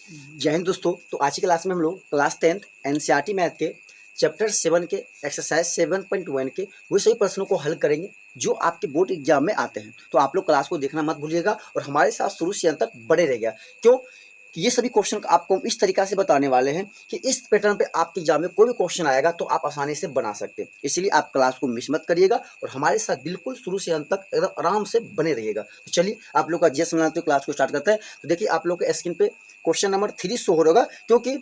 जय हिंद दोस्तों। तो आज की क्लास में हम लोग क्लास 10th एनसीईआरटी मैथ के चैप्टर 7 के एक्सरसाइज 7.1 के वो सही प्रश्नों को हल करेंगे जो आपके बोर्ड एग्जाम में आते हैं। तो आप लोग क्लास को देखना मत भूलिएगा और हमारे साथ शुरू से अंत तक बने रहिएगा। क्यों कि ये सभी क्वेश्चन आपको हम इस तरीका से बताने वाले हैं कि इस पैटर्न पे आपके एग्जाम में कोई भी क्वेश्चन आएगा तो आप आसानी से बना सकते हैं। इसलिए आप क्लास को मिस मत करिएगा और हमारे साथ बिल्कुल शुरू से अंत तक एकदम आराम से बने रहिएगा। तो चलिए आप लोग का जैसे बनाते क्लास को स्टार्ट करते हैं। तो देखिए आप लोग के स्क्रीन पे क्वेश्चन नंबर 3 शो हो रहा होगा, क्योंकि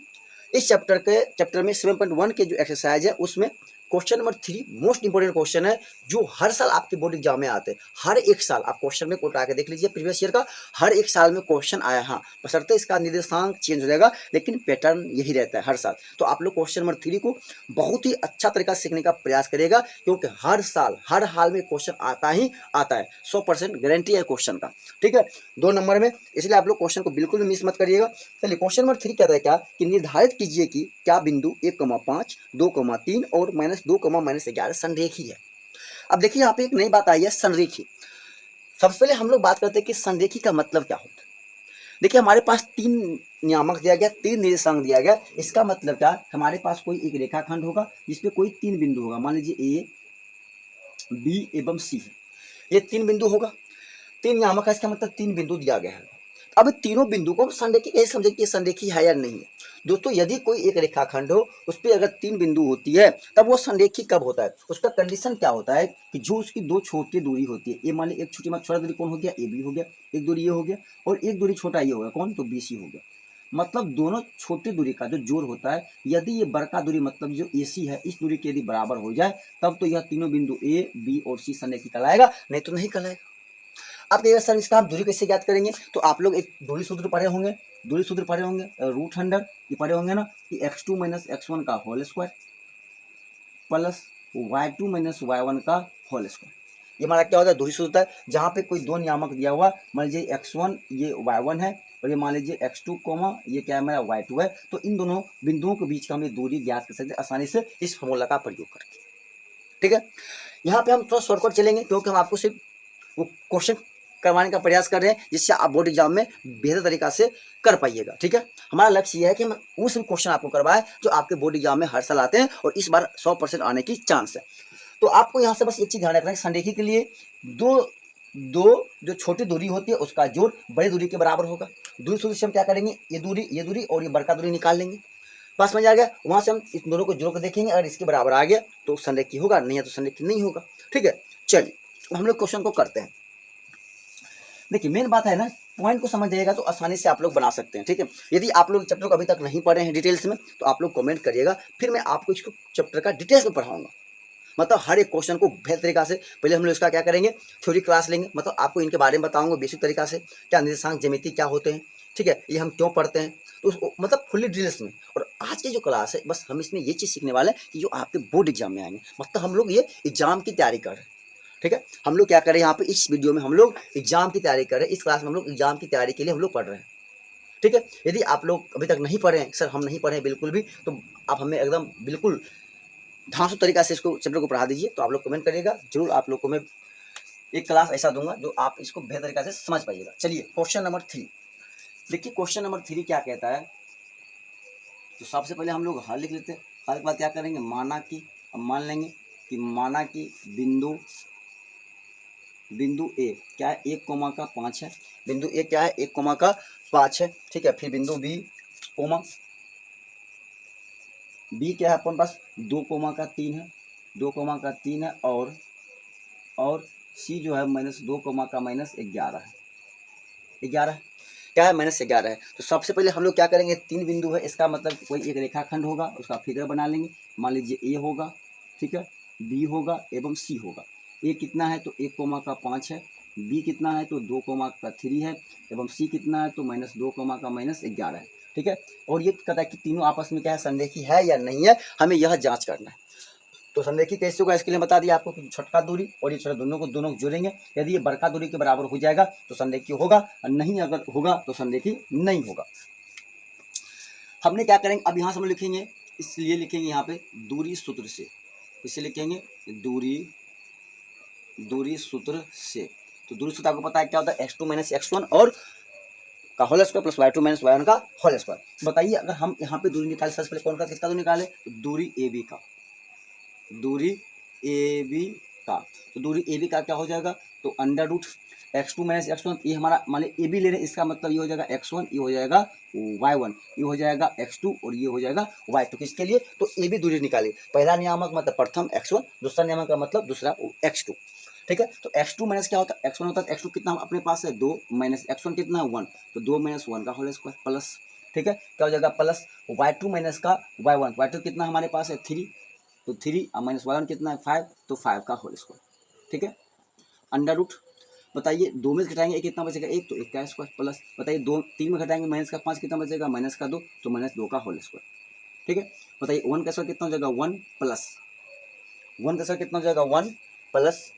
इस चैप्टर में 7.1 के जो एक्सरसाइज है उसमें question number 3 most important question है जो हर साल आपके बोर्ड एग्जाम में आते हैं। हर एक साल आप क्वेश्चन में कोट आके देख लीजिए, प्रीवियस ईयर का हर एक साल में क्वेश्चन आया। हाँ, बशर्ते इसका निर्देशांक चेंज हो जाएगा लेकिन पैटर्न यही रहता है हर साल। तो आप लोग क्वेश्चन नंबर 3 को बहुत ही अच्छा तरीका से सीखने का प्रयास करिएगा, क्योंकि हर साल हर हाल में क्वेश्चन आता ही आता है। 100% गारंटी है क्वेश्चन का। ठीक है, 2 नंबर में, इसलिए आप लोग क्वेश्चन को बिल्कुल भी मिस मत करिएगा। चलिए क्वेश्चन नंबर 3 कहता है क्या कि निर्धारित कीजिए कि क्या बिंदु 1,5, 2,3 और -2,-11 संरेखी है। अब देखिए यहाँ पे एक नई बात आई है, संरेखी। सबसे पहले हम लोग बात करते हैं कि संरेखी का मतलब क्या होता है। देखिए हमारे पास 3 नियामक दिया गया, 3 निर्देशांक दिया गया। इसका मतलब क्या, हमारे पास कोई एक रेखाखंड होगा जिसपे कोई 3 बिंदु होगा। मान लीजिए ए, बी एवं सी है, ये 3 बिंदु होगा। 3 नियामक है, इसका मतलब 3 बिंदु दिया गया है। अब तीनों बिंदु को संरेखी कैसे समझे कि संरेखी है या नहीं है। दोस्तों यदि कोई एक रेखाखंड हो उस पर अगर 3 बिंदु होती है तब वो संरेखी कब होता है, उसका कंडीशन क्या होता है कि जो उसकी 2 छोटी दूरी होती है। ये मान ली एक छोटा दूरी कौन हो गया, ए बी हो गया, एक दूरी ये हो गया और एक दूरी छोटा ये हो गया, कौन, तो बी सी हो गया। मतलब दोनों छोटी दूरी का जो जोड़ होता है, यदि ये बड़का दूरी मतलब जो ए सी है इस दूरी के यदि बराबर हो जाए तब तो यह तीनों बिंदु ए बी और सी संरेखी कहलाएगा, नहीं तो नहीं कहलाएगा। आप कहिएगा सर इसका आप दूरी कैसे ज्ञात करेंगे, तो आप लोग एक दूरी सूत्र पढ़े होंगे, रूट अंडर ये पढ़े होंगे ना कि x2 - x1 का whole square plus y2 - y1 का होल स्क्वायर। ये हमारा क्या होता है, दूरी सूत्र है। जहाँ पे कोई 2 नियामक दिया हुआ, मान लीजिए x1 ये y1 है और ये मान लीजिए x2 ये क्या है मेरा y2 है, तो इन दोनों बिंदुओं के बीच का हम दूरी ज्ञात कर सकते हैं आसानी से इस फॉर्मूला का प्रयोग करके। ठीक है, यहाँ पे हम थोड़ा शॉर्टकट चलेंगे क्योंकि हम आपको सिर्फ वो क्वेश्चन करवाने का प्रयास कर रहे हैं जिससे आप बोर्ड एग्जाम में बेहतर तरीका से कर पाइएगा। ठीक है, हमारा लक्ष्य यह है कि हम वो सभी क्वेश्चन आपको करवाएं जो आपके बोर्ड एग्जाम में हर साल आते हैं और इस बार 100% आने की चांस है। तो आपको यहाँ से बस एक चीज ध्यान रखना है, संरेखी के लिए दो दो जो छोटी दूरी होती है उसका जोड़ बड़ी दूरी के बराबर होगा। दूरी सूत्र से हम क्या करेंगे, ये दूरी और ये बड़का दूरी निकाल लेंगे। बस समझ आ गया, वहां से हम इस दोनों को जोड़ कर देखेंगे, अगर इसके बराबर आ गया तो संरेखी होगा, नहीं है तो संरेखी नहीं होगा। ठीक है, चलिए हम लोग क्वेश्चन को करते हैं। देखिए मेन बात है ना, पॉइंट को समझ जाइएगा तो आसानी से आप लोग बना सकते हैं। ठीक है, यदि आप लोग चैप्टर को अभी तक नहीं पढ़े हैं डिटेल्स में तो आप लोग कमेंट करिएगा, फिर मैं आपको इसको चैप्टर का डिटेल्स में पढ़ाऊंगा। मतलब हर एक क्वेश्चन को बेहतर तरीका से पहले हम लोग इसका क्या करेंगे, थ्योरी क्लास लेंगे, मतलब आपको इनके बारे में बताऊंगा बेसिक तरीका से, क्या निर्देशांक ज्यामिति क्या होते हैं, ठीक है, ये हम क्यों पढ़ते हैं, तो उसको मतलब फुल्ली डिटेल्स में। और आज की जो क्लास है बस हम इसमें ये चीज़ सीखने वाले हैं कि जो आपके बोर्ड एग्जाम में आएंगे, मतलब हम लोग ये एग्जाम की तैयारी कर रहे हैं। ठीक है, हम लोग क्या करें यहाँ पे इस वीडियो में हम लोग एग्जाम की तैयारी कर रहे हैं, इस क्लास में हम लोग एग्जाम की तैयारी के लिए हम लोग पढ़ रहे हैं। ठीक है, यदि आप लोग अभी तक नहीं पढ़े हैं, सर हम नहीं पढ़े हैं बिल्कुल भी, तो आप हमें एकदम बिल्कुल धांसू तरीका से इसको चैप्टर को पढ़ा दीजिए। तो आप लोग कमेंट करिएगा, जरूर आप लोग को मैं एक क्लास ऐसा दूंगा जो आप इसको बेहतर तरीका से समझ पाइएगा। चलिए क्वेश्चन नंबर 3 देखिए, क्वेश्चन नंबर 3 क्या कहता है। तो सबसे पहले हम लोग हल लिख लेते हैं। हल के बाद क्या करेंगे, मान लेंगे कि माना कि बिंदु ए क्या है, 1,5 है। बिंदु ए क्या है, 1,5 है। ठीक है, फिर बिंदु बी क्या है अपन पास 2,3 है, 2,3 है और सी जो है -2,-11 है। 11 क्या है, -11 है। तो सबसे पहले हम लोग क्या करेंगे, 3 बिंदु है, इसका मतलब कोई एक रेखाखंड होगा, उसका फिगर बना लेंगे। मान लीजिए ए होगा, ठीक है, बी होगा एवं सी होगा। ए कितना है तो 1,5 है, बी कितना है तो 2,3 है एवं सी कितना है तो -2,-11 है। ठीक है, और ये कहता है कि तीनों आपस में क्या है, संरेखी है या नहीं है, हमें यह जांच करना है। तो संरेखी कैसे होगा इसके लिए बता दिया आपको कि छोटका दूरी और ये छोटा दोनों को जोड़ेंगे। यदि ये बड़का दूरी के बराबर हो जाएगा तो संरेखी होगा, और नहीं अगर होगा तो संरेखी नहीं होगा। हमने क्या करेंगे, अब यहाँ से हम लिखेंगे, इसलिए लिखेंगे यहाँ पे दूरी सूत्र से, इसे लिखेंगे दूरी सूत्र से। तो दूरी सूत्र आपको पता है क्या होता है, x2 - x1 और का whole square plus y2 minus y1 का होल स्क्वायर। बताइए अगर हम यहाँ पे दूरी निकाले, सबसे पहले कौन का किसका दूरी निकाले, तो दूरी AB का, दूरी AB का, तो दूरी AB का क्या हो जाएगा, तो under root x2 minus x1, ये हमारा मान ली AB ले रहे हैं, इसका मतलब ये हो जाएगा x1, ये हो जाएगा y1, ये हो जाएगा x2 और ये हो जाएगा y2। किसके लिए, तो AB दूरी निकाली, पहला नियामक मतलब प्रथम x1, दूसरा नियामक का मतलब दूसरा x2। ठीक है, तो x2 माइनस क्या होता है, x1 होता है, x2 कितना अपने पास है 2 माइनस x1 कितना है 1, तो 2 माइनस 1 का होल स्क्वायर प्लस, ठीक है क्या हो जाएगा प्लस y2 माइनस का y1, y2 कितना हमारे पास है 3, तो 3 माइनस y1 कितना है 5, तो 5 का होल स्क्वायर। ठीक है, अंडर रूट, बताइए 2 में घटाएंगे एक कितना बचेगा 1, तो 1 का स्क्वायर प्लस, बताइए 2 3 में घटाएंगे माइनस का 5 कितना बचेगा माइनस का 2, तो माइनस 2 का होल स्क्वायर। ठीक है, बताइए 1 का स्क्वायर कितना हो जाएगा 1 प्लस 1 का स्क्वायर कितना हो जाएगा 1 प्लस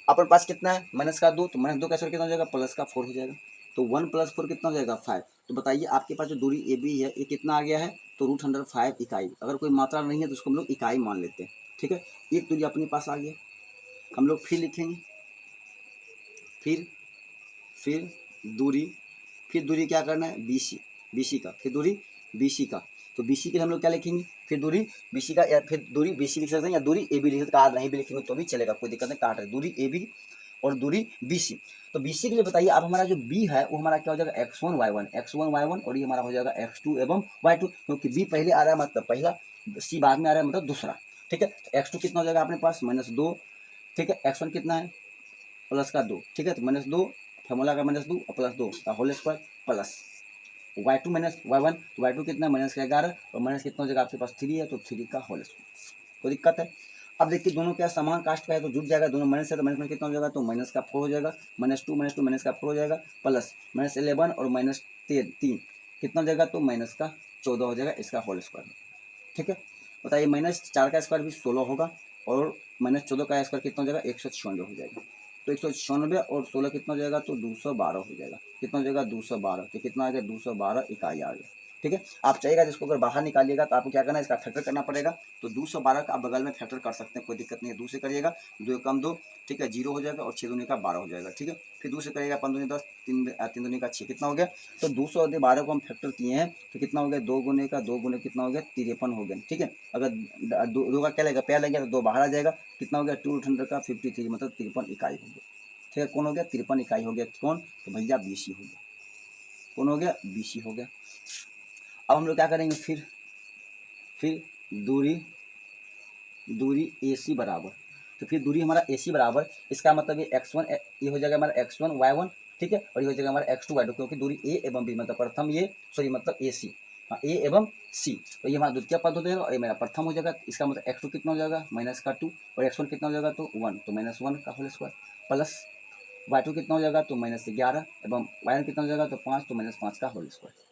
अपने पास कितना है माइनस का 2, तो माइनस 2 का स्क्वायर कितना हो जाएगा प्लस का 4 हो जाएगा, तो 1 प्लस 4 कितना हो जाएगा 5। तो बताइए आपके पास जो दूरी ए बी है ये कितना आ गया है, तो √105 इकाई। अगर कोई मात्रा नहीं है तो उसको हम लोग इकाई मान लेते हैं। ठीक है, एक दूरी अपने पास आ गया, हम लोग फिर लिखेंगे, फिर दूरी, फिर दूरी क्या करना है BC का, फिर दूरी BC का, तो BC के लिए हम लोग क्या लिखेंगे, फिर दूरी BC का, या फिर दूरी BC लिख सकते हैं या दूरी AB लिख सकते हैं, नहीं भी लिखेंगे तो भी चलेगा, कोई दिक्कत नहीं, काट रहे दूरी AB और दूरी BC। तो BC के लिए बताइए अब हमारा जो B है वो हमारा क्या हो जाएगा x1 y1 और ये हमारा हो जाएगा x2 एवं y2, क्योंकि B पहले आ रहा है मतलब पहला, C बाद में आ रहा है मतलब दूसरा। ठीक है, तो x2 कितना हो जाएगा अपने पास -2, ठीक है, x1 कितना है प्लस का 2, ठीक है, तो -2 फॉर्मूला का -2 और प्लस 2 का whole square plus y2 minus y1, तो y2 कितना माइनस का 11 और माइनस कितना हो जाएगा आपके पास 3 है, तो 3 का होल स्क्वायर। कोई दिक्कत है, अब देखिए दोनों क्या समान कास्ट का है तो जुट जाएगा, दोनों माइनस है तो माइनस में कितना हो जाएगा, तो माइनस का 4 हो जाएगा, -2 माइनस का 4 हो जाएगा प्लस -11 और -3 कितना हो जाएगा, तो माइनस का 14 हो जाएगा, इसका होल स्क्वायर। ठीक है, बताइए -4 का स्क्वायर भी 16 होगा और -14 का स्क्वायर कितना हो जाएगा 196 हो जाएगा, तो 196 और 16 कितना हो जाएगा, तो 212 हो जाएगा, कितना हो जाएगा 212, तो कितना आ गया 212 इकाई आ गया। ठीक है, आप चाहिएगा जिसको अगर बाहर निकालिएगा तो आपको क्या करना है, इसका फैक्टर करना पड़ेगा, तो 212 का आप बगल में फैक्टर कर सकते हैं, कोई दिक्कत नहीं है, 2 से करिएगा, 2 कम 2, ठीक है 0 हो जाएगा और 6 दूनी का 12 हो जाएगा। ठीक है, फिर 2 से करिएगा 5 दूनी 10, 3 दूनी का 6 कितना हो गया, तो 212 को हम फैक्टर किए हैं तो कितना हो गया 2 गुने का 2 गुने कितना हो गया 53 हो गया। ठीक है, अगर 2 का क्या लगेगा पैर लगेगा तो 2 बाहर आ जाएगा, कितना हो गया 2 का 53 मतलब 53 इकाई हो गया। ठीक है, कौन हो गया 53 इकाई हो गया, कौन, तो भैया BC हो गया, कौन हो गया BC हो गया। अब हम लोग क्या करेंगे, फिर दूरी AC बराबर, तो फिर दूरी हमारा AC बराबर, इसका मतलब ये x1 ये हो जाएगा हमारा x1 y1, ठीक है, और ये हो जाएगा हमारा x2 y2, क्योंकि दूरी A एवं B मतलब प्रथम ये सॉरी मतलब AC, हाँ A एवं C, तो ये हमारा द्वितीय पद हो जाएगा और ये मेरा प्रथम हो जाएगा, इसका मतलब x2 कितना हो जाएगा -2 और x1 कितना हो जाएगा, तो 1, तो -1 का होल स्क्वायर प्लस y2 कितना हो जाएगा, तो -11 एवं y1 कितना हो जाएगा, तो 5, तो -5 का होल स्क्वायर।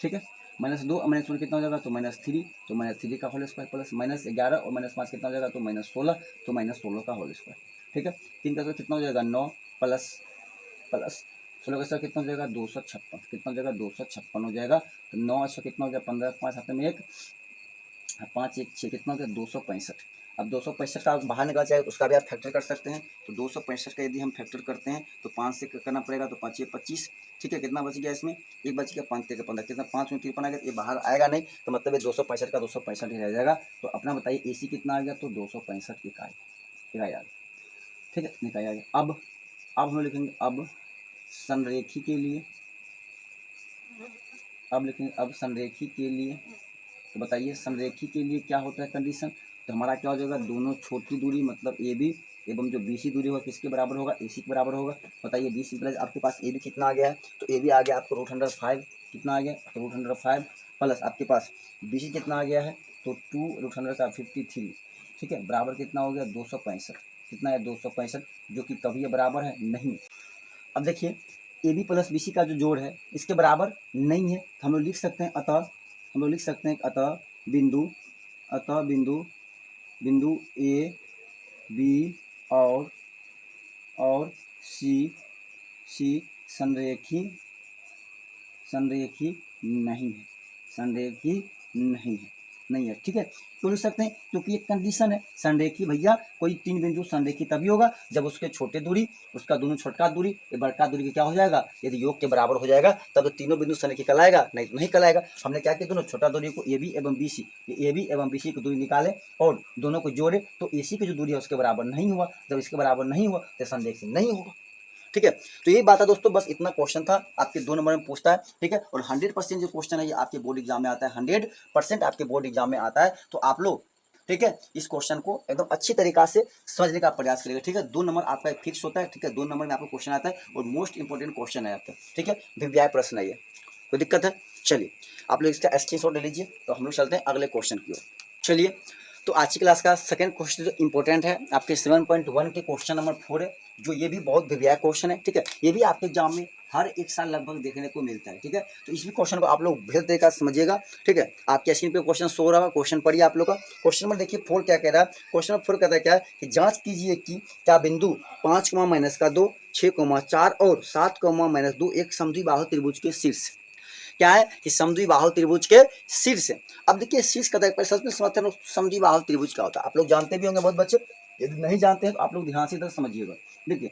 ठीक है, -2 और -1 कितना हो जाएगा, तो -3, तो -3 का होल स्क्वायर प्लस -11 और -5 कितना हो जाएगा, तो -16, तो -16 का होल स्क्वायर। ठीक है, 3 का स्क्वायर कितना हो जाएगा 9 प्लस 16 का स्क्वायर कितना हो जाएगा 256, कितना हो जाएगा 256 हो जाएगा, तो 9 अच्छा कितना हो गया 15, 5 हाथ में 1, 5 1 6 कितना हो गया 265। अब 265 का बाहर निकाल जाएगा तो उसका भी आप फैक्टर कर सकते हैं, तो 265 का यदि हम फैक्टर करते हैं तो 5 से करना पड़ेगा, तो 5 25, ठीक है, कितना बच गया इसमें, एक बच गया 5 3 15, कितना 5 में 53 आ गया, ये बाहर आएगा नहीं, तो मतलब ये 265 का 265 ही रह जाएगा। तो अपना बताइए AC कितना आ गया, तो 265 इकाई आ गया। ठीक है, इकाई आ गया। अब हम लिखेंगे अब संरेखी के लिए, अब लिखेंगे अब संरेखी के लिए, तो बताइए संरेखी के लिए क्या होता है कंडीशन, तो हमारा क्या हो जाएगा दोनों छोटी दूरी मतलब AB एवं जो BC दूरी होगा किसके बराबर होगा, AC के बराबर होगा। बताइए BC प्लस आपके पास AB कितना आ गया है, तो AB आ गया आपको √105, कितना आ गया, तो √105 प्लस आपके पास BC कितना आ गया है, तो 2 √100 का 53, ठीक है, बराबर कितना हो गया 265, कितना है 265, जो कि कभी बराबर है नहीं। अब देखिए AB प्लस BC का जो जोड़ है इसके बराबर नहीं है, तो हम लोग लिख सकते हैं अतः बिंदु A B और C संरेखी नहीं है, नहीं है। ठीक है, क्यों लिख सकते हैं? क्योंकि एक कंडीशन है संरेखी भैया, कोई तीन बिंदु संरेखी तभी होगा जब उसके छोटे दूरी, उसका दोनों छोटका दूरी, ये बड़का दूरी के क्या हो जाएगा, यदि योग के बराबर हो जाएगा तब तो तीनों बिंदु संरेखी कहलाएगा, नहीं तो नहीं कहलाएगा। हमने क्या किया, दोनों छोटा दूरी को ए बी एवं बी सी, ए बी एवं बी सी की दूरी निकाले और दोनों को जोड़े तो ए सी की जो दूरी है उसके बराबर नहीं हुआ, जब इसके बराबर नहीं हुआ तो संरेखी नहीं होगा। ठीक है, तो यही बात है दोस्तों, बस इतना क्वेश्चन था, आपके 2 नंबर में पूछता है। ठीक है, और 100% जो क्वेश्चन है ये आपके बोर्ड एग्जाम में आता है, 100% आपके बोर्ड एग्जाम में आता है। तो आप लोग ठीक है इस क्वेश्चन को एकदम अच्छी तरीका से समझने का प्रयास करेगा। ठीक है, 2 नंबर आपका फिक्स होता है। ठीक है, 2 नंबर में आपको क्वेश्चन आता है और मोस्ट इंपोर्टेंट क्वेश्चन है आपका। ठीक है, अभिव्याय प्रश्न है ये, कोई दिक्कत है? चलिए आप लोग इसका स्क्रीनशॉट ले लीजिए। तो हम लोग चलते हैं अगले क्वेश्चन की ओर। चलिए, तो आज की क्लास का सेकंड क्वेश्चन जो इंपॉर्टेंट है आपके 7.1 के क्वेश्चन नंबर 4 है, जो ये भी बहुत विव्याय क्वेश्चन है। ठीक है, ये भी आपके एग्जाम में हर एक साल लगभग देखने को मिलता है। ठीक है, तो इस भी क्वेश्चन को आप लोग बेहतर तरीका से समझिएगा। ठीक है, आपके स्क्रीन पे क्वेश्चन शो हो रहा है, क्वेश्चन पढ़िए आप लोग का। क्वेश्चन नंबर देखिए 4 क्या कह रहा है। क्वेश्चन नंबर 4 कहता है क्या है कि जांच कीजिए कि क्या बिंदु 5, -2, 6, 4 और 7, -2 एक समद्विबाहु त्रिभुज के शीर्ष क्या है कि समद्विबाहु त्रिभुज के शीर्ष। अब देखिए शीर्ष का सच में समझते हैं समद्विबाहु त्रिभुज क्या होता है, आप लोग जानते भी होंगे बहुत बच्चे, यदि नहीं जानते हैं तो आप लोग ध्यान से इधर समझिएगा। देखिए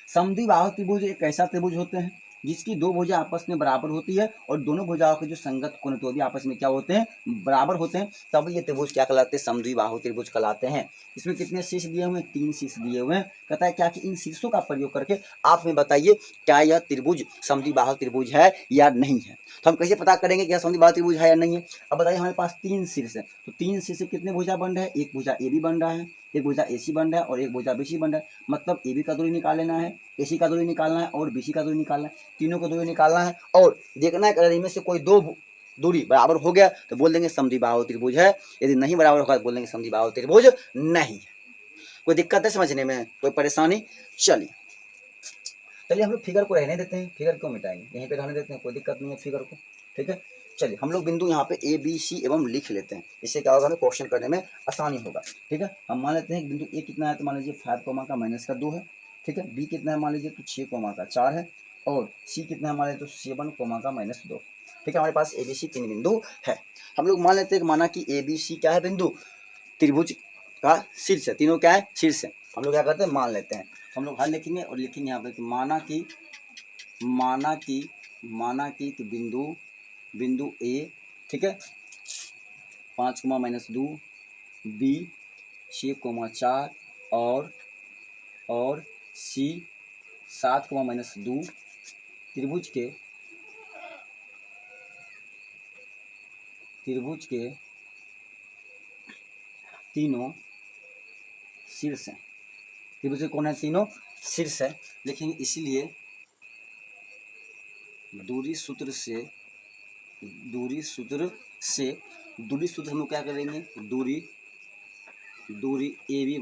समद्विबाहु त्रिभुज एक ऐसा त्रिभुज होते हैं जिसकी दो भुजा आपस में बराबर होती है और दोनों भुजाओं के जो संगत कोण तो भी आपस में क्या होते हैं, बराबर होते हैं, तब ये त्रिभुज क्या कहलाते हैं, समद्विबाहु त्रिभुज कहलाते हैं। इसमें कितने शीर्ष दिए हुए हैं, 3 शीर्ष दिए हुए हैं। कहता है क्या कि इन शीर्षों का प्रयोग करके आप हमें बताइए क्या यह त्रिभुज समद्विबाहु त्रिभुज है या नहीं है। तो हम कैसे पता करेंगे कि यह समद्विबाहु त्रिभुज है या नहीं है। अब बताइए हमारे पास 3 शीर्ष है, तो 3 शीर्ष से कितने भुजा बन रहे हैं, एक भुजा ए बी बन रहा है, एक भुजा ए सी बन रहा है और एक भुजा बी सी बन रहा है। मतलब ए बी का दूरी निकाल लेना है, ए सी का दूरी निकालना है और बी सी का दूरी निकालना है, तीनों को दूरी निकालना है और देखना है अगर इनमें से कोई दो दूरी बराबर हो गया तो बोल देंगे समद्विबाहु त्रिभुज है, यदि नहीं बराबर होगा तो बोल देंगे समद्विबाहु त्रिभुज नहीं है। कोई दिक्कत है समझने में, कोई परेशानी? चलिए हम लोग फिगर को रहने देते हैं, फिगर क्यों मिटाएंगे, यहीं पे रहने देते हैं, कोई दिक्कत नहीं है फिगर को। ठीक है, चलिए हम लोग बिंदु यहाँ पे ए बी सी एवं लिख लेते हैं, इससे क्या होगा हमें क्वेश्चन करने में आसानी होगा। ठीक है, हम मान लेते हैं बिंदु ए कितना है, तो मान लीजिए 5, -2 है। ठीक है, बी कितना है मान लीजिए तो 6, 4 है और सी कितना है मान लीजिए तो 7, -2। ठीक है, हमारे पास ए बी सी 3 बिंदु है। हम लोग मान लेते हैं माना कि ए बी सी क्या है, बिंदु त्रिभुज का शीर्ष है, तीनों क्या है, शीर्ष है। हम लोग क्या करते हैं, मान लेते हैं, हम लोग हल लिखेंगे और लिखेंगे यहाँ पे कि माना कि बिंदु ए, ठीक है 5, -2, बी 6, 4 और सी 7, -2 त्रिभुज के तीनों शीर्ष हैं। त्रिभुज के कौन है, तीनों शीर्ष है। लिखेंगे इसलिए दूरी सूत्र से हम लोग क्या करेंगे, दूरी ए बी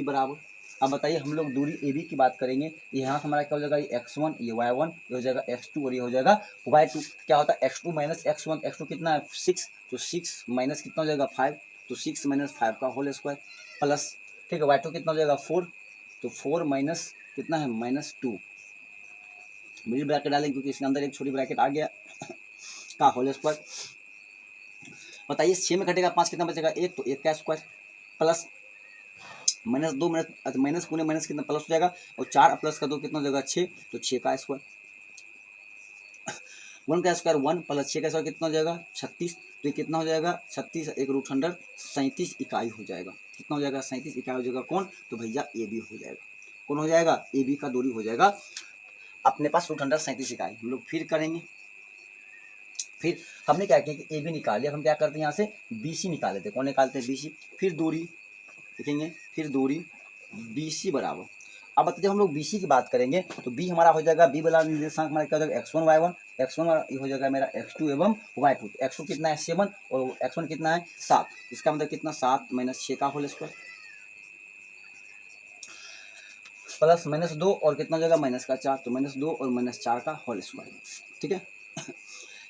बराबर। अब बताइए हम लोग दूरी ए बी की बात करेंगे, यहाँ से हमारा क्या हो जाएगा, ये x1 ये y1 ये हो जाएगा x2 और ये हो जाएगा y2। क्या होता है x2 - x1, x2 कितना है 6, तो 6 माइनस कितना हो जाएगा 5, तो 6 - 5 का होल स्क्वायर प्लस, ठीक है y2 कितना हो जाएगा 4, तो 4 माइनस कितना है -2, मिडिल ब्रैकेट डालेंगे क्योंकि इसके अंदर एक छोटी ब्रैकेट आ गया का होल स्क्वायर। बताइए 6 में घटेगा 5 कितना बचेगा 1, तो 1 का square plus -2 minus Pune minus कितना प्लस हो जाएगा और 4 प्लस का 2 कितना हो जाएगा 6, तो 6 का स्क्वायर। 1 का स्क्वायर 1 प्लस 6 का स्क्वायर कितना हो जाएगा 36, तो ये कितना हो जाएगा 36 1 √100 37 इकाई हो जाएगा। कितना हो जाएगा 37 इकाई हो जाएगा कौन, तो भैया ए बी हो जाएगा। कौन हो जाएगा, ए बी का दूरी हो जाएगा अपने पास √100 37 इकाई। हम लोग फिर करेंगे, फिर हमने क्या किया कि ए बी निकाल लिया, हम क्या करते हैं यहाँ से बी सी निकाल लेते हैं। कौन निकालते हैं, बी सी। फिर दूरी लिखेंगे, फिर दूरी बी सी बराबर। अब बताइए हम लोग बी सी की बात करेंगे तो बी हमारा हो जाएगा, बी वाला निर्देशांक हमारा क्या हो जाएगा x1 y1, x1 हो जाएगा मेरा x2 एवं y2। x2 कितना है 7 और x1 कितना है 7, इसका मतलब कितना 7 - 6 का होल स्क्वायर प्लस -2 और कितना हो जाएगा -4, तो -2 और -4 का होल स्क्वायर। ठीक है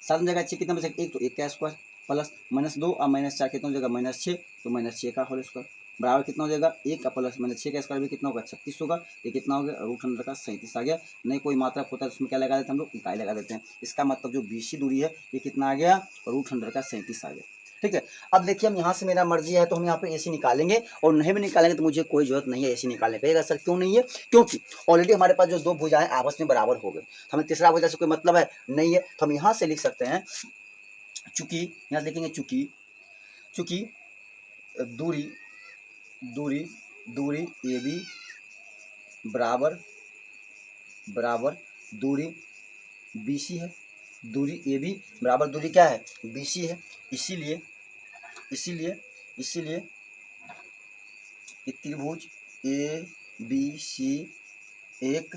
7 में जगह 6 कितना बचेगा 1, तो 1 का स्क्वायर प्लस -2 और -4 कितना हो जाएगा -6, तो -6 का होल स्क्वायर। बराबर कितना हो जाएगा 1 प्लस मैंने 6 का स्क्वायर भी कितना होगा 36 होगा। ये कितना हो गया √100 का 37 आ गया। नहीं कोई मात्रक होता है उसमें क्या लगा देते हैं हम लोग, इकाई लगा देते हैं। इसका मतलब जो BC दूरी है ये कितना आ गया √100 का 37 आ गया। ठीक है, अब देखिए हम यहाँ से मेरा मर्जी है तो हम यहाँ पे AC निकालेंगे, और नहीं भी निकालेंगे तो मुझे कोई जरूरत नहीं है AC निकालने का। सर क्यों नहीं है, क्योंकि ऑलरेडी हमारे पास जो दो भुजाएं आपस में बराबर हो गए, हमें तीसरा भुजा से कोई मतलब है नहीं है। तो हम यहाँ से लिख सकते हैं चूंकि, यहाँ लिखेंगे चूंकि दूरी दूरी दूरी AB बराबर दूरी BC है। दूरी AB बराबर दूरी क्या है BC है। इसीलिए त्रिभुज ABC एक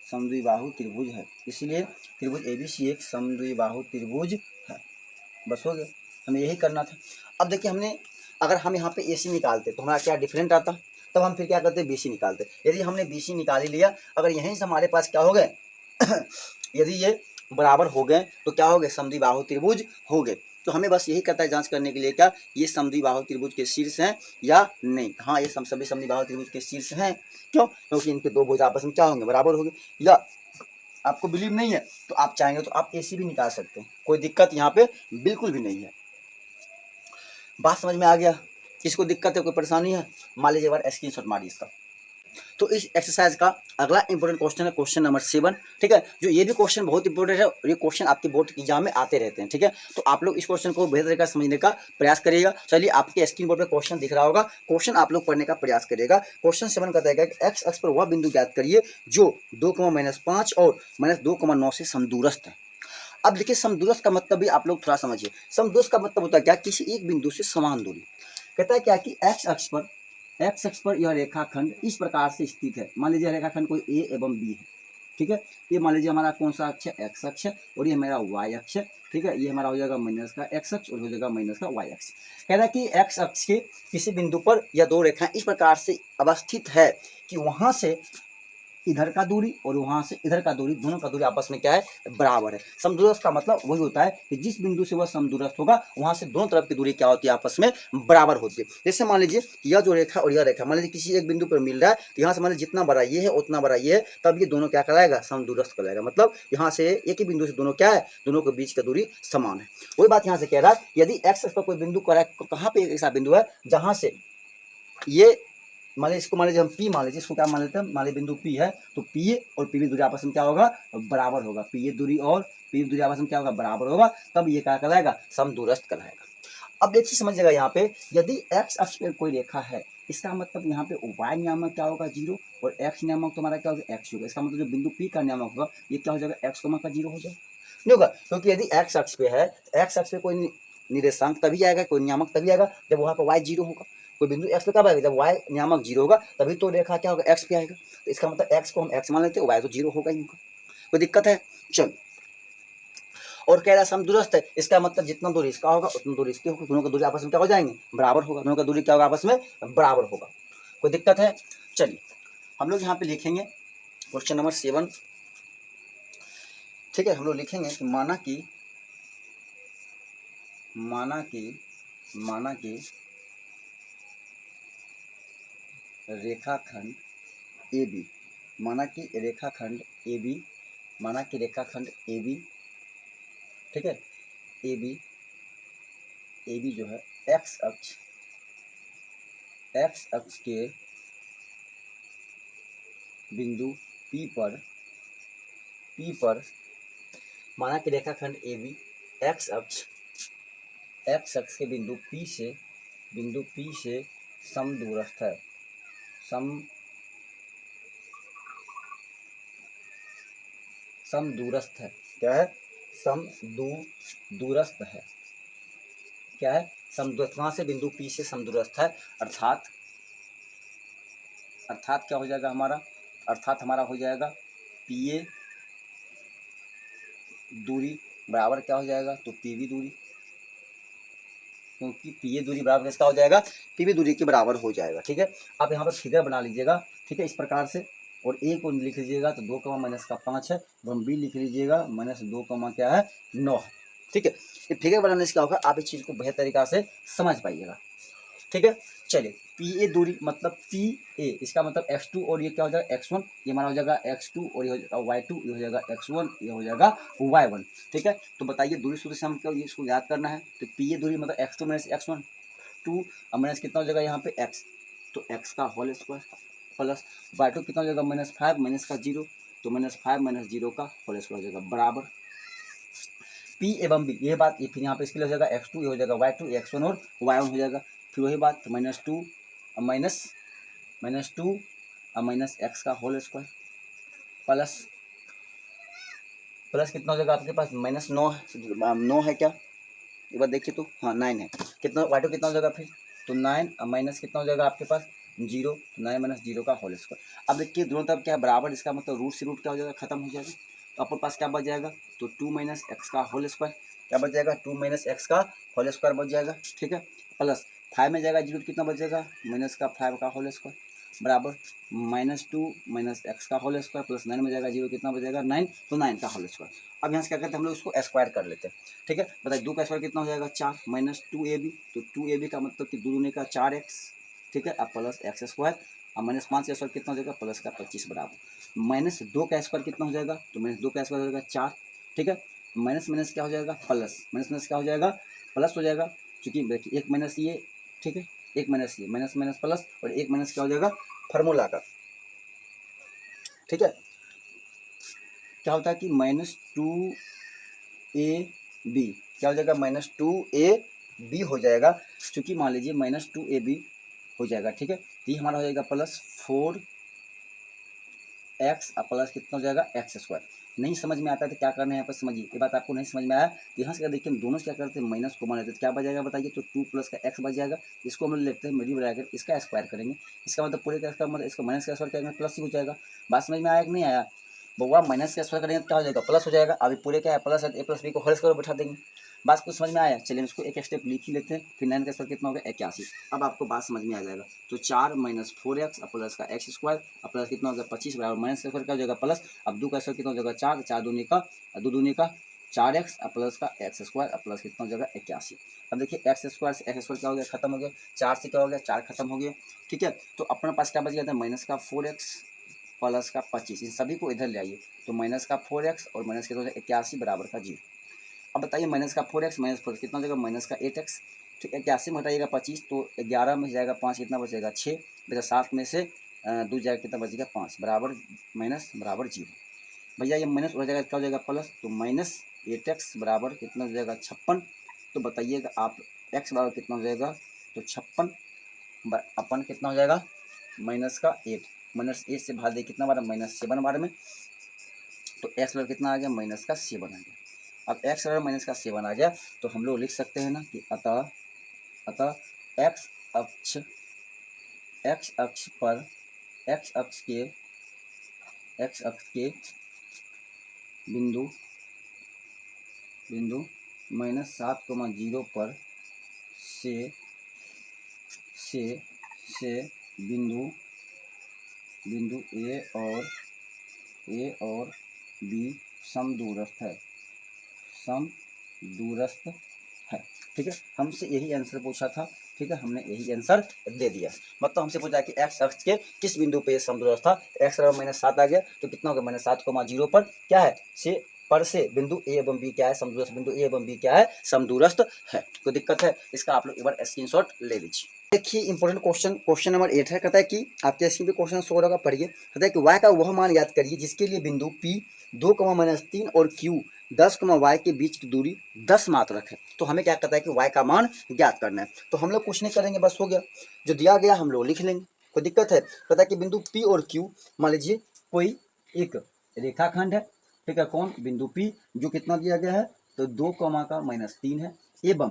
समद्विबाहु त्रिभुज है। इसलिए त्रिभुज ABC एक समद्विबाहु त्रिभुज है। बस हो गया, हमें यही करना था। अब देखिए हमने, अगर हम यहाँ पे AC निकालते तो हमारा क्या डिफरेंट आता, तब हम फिर क्या करते BC निकालते। यदि हमने BC निकाल ही लिया, अगर यहीं से हमारे पास क्या हो गए यदि ये बराबर हो गए तो क्या हो गए समद्विबाहु त्रिभुज हो गए। तो हमें बस यही करता है जांच करने के लिए क्या ये समद्विबाहु त्रिभुज के शीर्ष हैं या नहीं। हाँ ये सभी समद्विबाहु त्रिभुज के शीर्ष हैं। क्यों, क्योंकि इनके दो भुज आपस में क्या होंगे बराबर होंगे। या आपको बिलीव नहीं है तो आप चाहेंगे तो आप AC भी निकाल सकते हैं, कोई दिक्कत यहाँ पे बिल्कुल भी नहीं है। बात समझ में आ गया, किसको दिक्कत है कोई परेशानी है मान लीजिए एक बार स्क्रीनशॉट मारिए इसका। तो इस एक्सरसाइज का अगला इंपॉर्टेंट क्वेश्चन है क्वेश्चन नंबर 7। ठीक है, जो ये भी क्वेश्चन बहुत इंपॉर्टेंट है और ये क्वेश्चन आपके बोर्ड एग्जाम में आते रहते हैं। ठीक है, तो आप लोग इस क्वेश्चन को बेहतर तरीके से समझने का प्रयास करिएगा। चलिए आपके स्क्रीन बोर्ड पर क्वेश्चन दिख रहा होगा, क्वेश्चन आप लोग पढ़ने का प्रयास करिएगा। क्वेश्चन 7 कहता है कि एक्स अक्ष पर वह बिंदु ज्ञात करिए जो 2,-5 और -2,9 से समदूरस्थ है। अब देखिए समदूरस्थ का मतलब भी आप लोग थोड़ा समझिए। समदूरस्थ का मतलब होता है क्या, किसी एक बिंदु से समान दूरी। कहता है क्या कि एक्स अक्ष पर यह रेखाखंड इस प्रकार से स्थित है। मान लीजिए रेखाखंड कोई A एवं B है। ठीक है, ये मान लीजिए हमारा कौन सा अक्ष है एक्स अक्ष है, और ये मेरा Y अक्ष है। ठीक है, ये हमारा हो जाएगा माइनस का एक्स अक्ष और हो जाएगा माइनस का Y अक्ष। कह रहा है कि एक्स अक्ष के किसी बिंदु पर यह दो रेखाएं इस प्रकार से अवस्थित है कि वहां से इधर का दूरी और वहां से इधर का दूरी, दोनों का दूरी आपस में क्या है बराबर है। समदूरस्थ का मतलब वही होता है कि जिस बिंदु से वह समदूरस्थ होगा वहां से दोनों तरफ की दूरी क्या होती है आपस में बराबर होती है। जैसे मान लीजिए यह जो रेखा और यह रेखा मान लीजिए किसी एक बिंदु पर मिल रहा है, तो यहाँ से मान लीजिए जितना बड़ा ये है उतना बड़ा ये है, तब ये दोनों क्या कहलाएगा समदूरस्थ कहलाएगा। मतलब यहाँ से एक ही बिंदु से दोनों क्या है, दोनों के बीच का दूरी समान है। वही बात यहाँ से कह रहा है, यदि एक्स पर कोई बिंदु कहाँ पे एक ऐसा बिंदु है जहां से ये मान लीजिए इसको मान लीजिए हम P मान लीजिए, इसको क्या मान लेते हैं, मान लीजिए बिंदु P है तो PA और PB दूरी आपस में क्या होगा बराबर होगा। PA दूरी और PB दूरी आपस में क्या होगा बराबर होगा, तब ये क्या कहलाएगा समदूरस्थ कहलाएगा। अब एक चीज समझिएगा यहाँ पे, यदि एक्स अक्ष पर कोई रेखा है इसका मतलब यहाँ पे y नियामक क्या होगा 0 और x नियामक तो हमारा क्या होगा x होगा। इसका मतलब जो बिंदु P का नियामक होगा ये क्या हो जाएगा x का 0 हो जाएगा, नहीं होगा। क्योंकि यदि x अक्ष पे है, x अक्ष पे कोई निर्देशांक तभी आएगा, कोई नियामक तभी आएगा जब वहाँ पर y 0 होगा। कोई बिंदु x पे कब आएगा, जब y नियामक 0 होगा तभी तो रेखा क्या होगा x पे आएगा। तो इसका मतलब x को हम x मान लेते हैं, y तो 0 होगा ही होगा। कोई दिक्कत है, चलो। और कह रहा है समदूरस्थ है, इसका मतलब जितना दूरी इसका होगा उतना दूरी इसकी होगी, दोनों का दूरी आपस में क्या हो जाएंगे बराबर होगा, दोनों का दूरी क्या होगा आपस में बराबर होगा। कोई दिक्कत है, चलिए हम लोग यहाँ पे लिखेंगे क्वेश्चन नंबर 7। ठीक है, हम लोग लिखेंगे कि माना कि रेखाखंड AB, माना कि रेखाखंड AB, ठीक है, AB जो है एक्स अक्ष के बिंदु P पर माना कि रेखाखंड AB एक्स अक्ष के बिंदु P से समदूरस्थ है। समदूरस्थ है, क्या है समदूरस्थ है, क्या है समदूरस्थ, वहां से बिंदु P से समदूरस्थ है। अर्थात क्या हो जाएगा हमारा, अर्थात हमारा हो जाएगा PA दूरी बराबर क्या हो जाएगा तो PB दूरी, क्योंकि PA दूरी बराबर किसका हो जाएगा PB दूरी के बराबर हो जाएगा। ठीक है, आप यहाँ पर फिगर बना लीजिएगा। ठीक है, इस प्रकार से और ए को लिख लीजिएगा तो 2 कमा माइनस का 5 है, एवं बी लिख लीजिएगा -2 कमा क्या है 9 है। ठीक है, ये फिगर बनाने से क्या होगा, आप इस चीज़ को बेहतर तरीका से समझ पाइएगा। ठीक है, चलिए पी ए दूरी मतलब पी ए, इसका मतलब x2 और ये क्या हो जाएगा x1, ये हमारा हो जाएगा x2 और ये हो जाएगा y2, ये हो जाएगा x1, ये हो जाएगा y1। ठीक है, तो बताइए दूरी सूत्र से हम क्या इसको याद करना है, तो पी ए दूरी मतलब x2 माइनस x1, 2 माइनस कितना हो जाएगा यहाँ पे x, तो x का होल स्क्वायर प्लस y2 कितना हो जाएगा -5 माइनस का 0, तो -5 माइनस 0 का होल स्क्वायर हो जाएगा बराबर P एवं B, ये बात ये फिर यहाँ पे इसके लिए हो जाएगा x2, ये हो जाएगा y2, x1 और y1 हो जाएगा, फिर वही बात -2 माइनस x का होल स्क्वायर प्लस कितना हो जाएगा आपके पास -9 है, 9 है क्या, एक बार देखिए तो हाँ 9 है, कितना y2 कितना हो जाएगा फिर, तो 9 माइनस कितना हो जाएगा आपके पास 0, 9 माइनस 0 का होल स्क्वायर। अब देखिए दोनों तरफ क्या है बराबर, इसका मतलब रूट से रूट क्या हो जाएगा खत्म हो जाएगा, तो आपके पास क्या बच जाएगा, तो 2 माइनस एक्स का होल स्क्वायर, क्या बच जाएगा 2 माइनस एक्स का होल स्क्वायर बच जाएगा। ठीक है, प्लस 5 में जाएगा 0 कितना बच जाएगा माइनस का 5 का होल स्क्वायर बराबर -2 माइनस एक्स का होल स्क्वायर प्लस 9 में जाएगा 0 कितना बचेगा 9, तो 9 का होल स्क्वायर। अब यहाँ से क्या करते हैं हम लोग इसको स्क्वायर कर लेते हैं। ठीक है, बताइए 2 का स्क्वायर कितना हो जाएगा 4 -2ab, तो 2ab का मतलब कि 2 दूनी का 4x। ठीक है, अब प्लस एक्स स्क्वायर, अब -5 का स्क्वायर कितना हो जाएगा प्लस का 25 बराबर -2 का स्क्वायर कितना हो जाएगा, तो -2 का स्क्वायर हो जाएगा 4। ठीक है, माइनस माइनस क्या हो जाएगा प्लस, माइनस माइनस क्या हो जाएगा प्लस हो जाएगा, क्योंकि देखिए एक माइनस ये, ठीक है एक माइनस ये, माइनस माइनस प्लस, और एक माइनस क्या हो जाएगा फार्मूला का। ठीक है, क्या होता है कि -2ab क्या हो जाएगा -2ab हो जाएगा, क्योंकि मान लीजिए -2ab हो जाएगा। ठीक है, तो ये हमारा हो जाएगा प्लस 4x प्लस कितना हो जाएगा एक्स स्क्वायर। नहीं समझ में आता है तो क्या करना है यहाँ पर समझिए, ये बात आपको नहीं समझ में आया तो यहाँ से देखिए हम दोनों से क्या करते हैं माइनस को मान लेते हैं, क्या बच जाएगा बताइए, तो 2 प्लस का x बच जाएगा, इसको हम लेते हैं मिडिल ब्रैकेट, इसका स्क्वायर करेंगे, इसका मतलब पूरे का इसका मतलब इसको माइनस का स्क्वायर करेंगे प्लस ही हो जाएगा। बात समझ में आया कि नहीं आया, बउआ माइनस का स्क्वायर करेंगे तो क्या हो जाएगा प्लस हो जाएगा, अभी पूरे क्या है प्लस है, ए प्लस बी को होल स्क्वायर बैठा देंगे। बात को समझ में आया, चलिए इसको एक स्टेप लिख ही लेते हैं, फिर 9 का स्क्वायर कितना हो गया 81। अब आपको बात समझ में आ जाएगा, तो 4 माइनस 4x प्लस का एक्स स्क्वायर प्लस कितना हो गया 25 बराबर माइनस का स्क्वायर क्या हो जाएगा प्लस, अब 2 का स्क्वायर कितना हो जाएगा 4, 4 दूनी का 2 दूनी का 4x प्लस का एक्स स्क्वायर प्लस कितना हो जाएगा 81। अब देखिए एक्स स्क्वायर से एक्स स्क्वायर क्या हो गया खत्म हो गया, 4 से क्या हो गया 4 खत्म हो गया। ठीक है, तो अपने पास क्या बच गया था माइनस का 4x प्लस का 25, इन सभी को इधर ले आइए, तो माइनस का 4x और माइनस कितना हो जाएगा 81 बराबर का 0। अब बताइए माइनस का 4x माइनस 4 कितना हो जाएगा माइनस का 8x। ठीक है, 81 में हटाइएगा 25, तो 11 में जाएगा 5 कितना बचेगा 6, बचा 7 में से 2 जाएगा कितना बचेगा 5 बराबर माइनस बराबर 0। भैया ये माइनस हो जाएगा क्या हो जाएगा प्लस, तो -8x बराबर कितना हो जाएगा 56। तो बताइएगा आप x बराबर कितना हो जाएगा, तो 56 अपन कितना हो जाएगा माइनस का 8, -8 से भाग दे कितना बार -7 बार में, तो x बराबर कितना आ गया माइनस का 7 आ गया। अब x बराबर माइनस का 7 आ गया, तो हम लोग लिख सकते हैं ना कि अतः x अक्ष पर x अक्ष के बिंदु -7,0 पर से बिंदु ए और बी समदूरस्थ है। ठीक है, हमसे यही आंसर पूछा था। ठीक है, हमने यही आंसर दे दिया, मतलब हमसे पूछा कि एक्स अक्ष के किस बिंदु पे समदूरस्थ था, एक्स बराबर -7 आ गया, तो कितना हो गया -7,0 पर क्या है से बिंदु ए एवं बी क्या है समदूरस्थ, बिंदु ए एवं बी क्या है समदूरस्थ है। कोई दिक्कत है, इसका आप लोग एक बार स्क्रीनशॉट ले लीजिए। देखिए इंपॉर्टेंट क्वेश्चन नंबर 8 है, कहता है कि आपके स्क्रीन पे क्वेश्चन शो होगा, पढ़िए। कहता है कि y का वह मान याद करिए जिसके लिए बिंदु P 2,-3 और Q 10, y के बीच की दूरी 10 मात्रक है। तो हमें क्या कहता है कि y का मान ज्ञात करना है, तो हम लोग कुछ नहीं करेंगे, बस हो गया, जो दिया गया हम लोग लिख लेंगे। कोई दिक्कत है, कहता है कि बिंदु P और Q, मान लीजिए कोई एक रेखाखंड है। ठीक है, कौन बिंदु P जो कितना दिया गया है, तो 2, का -3 है, एवं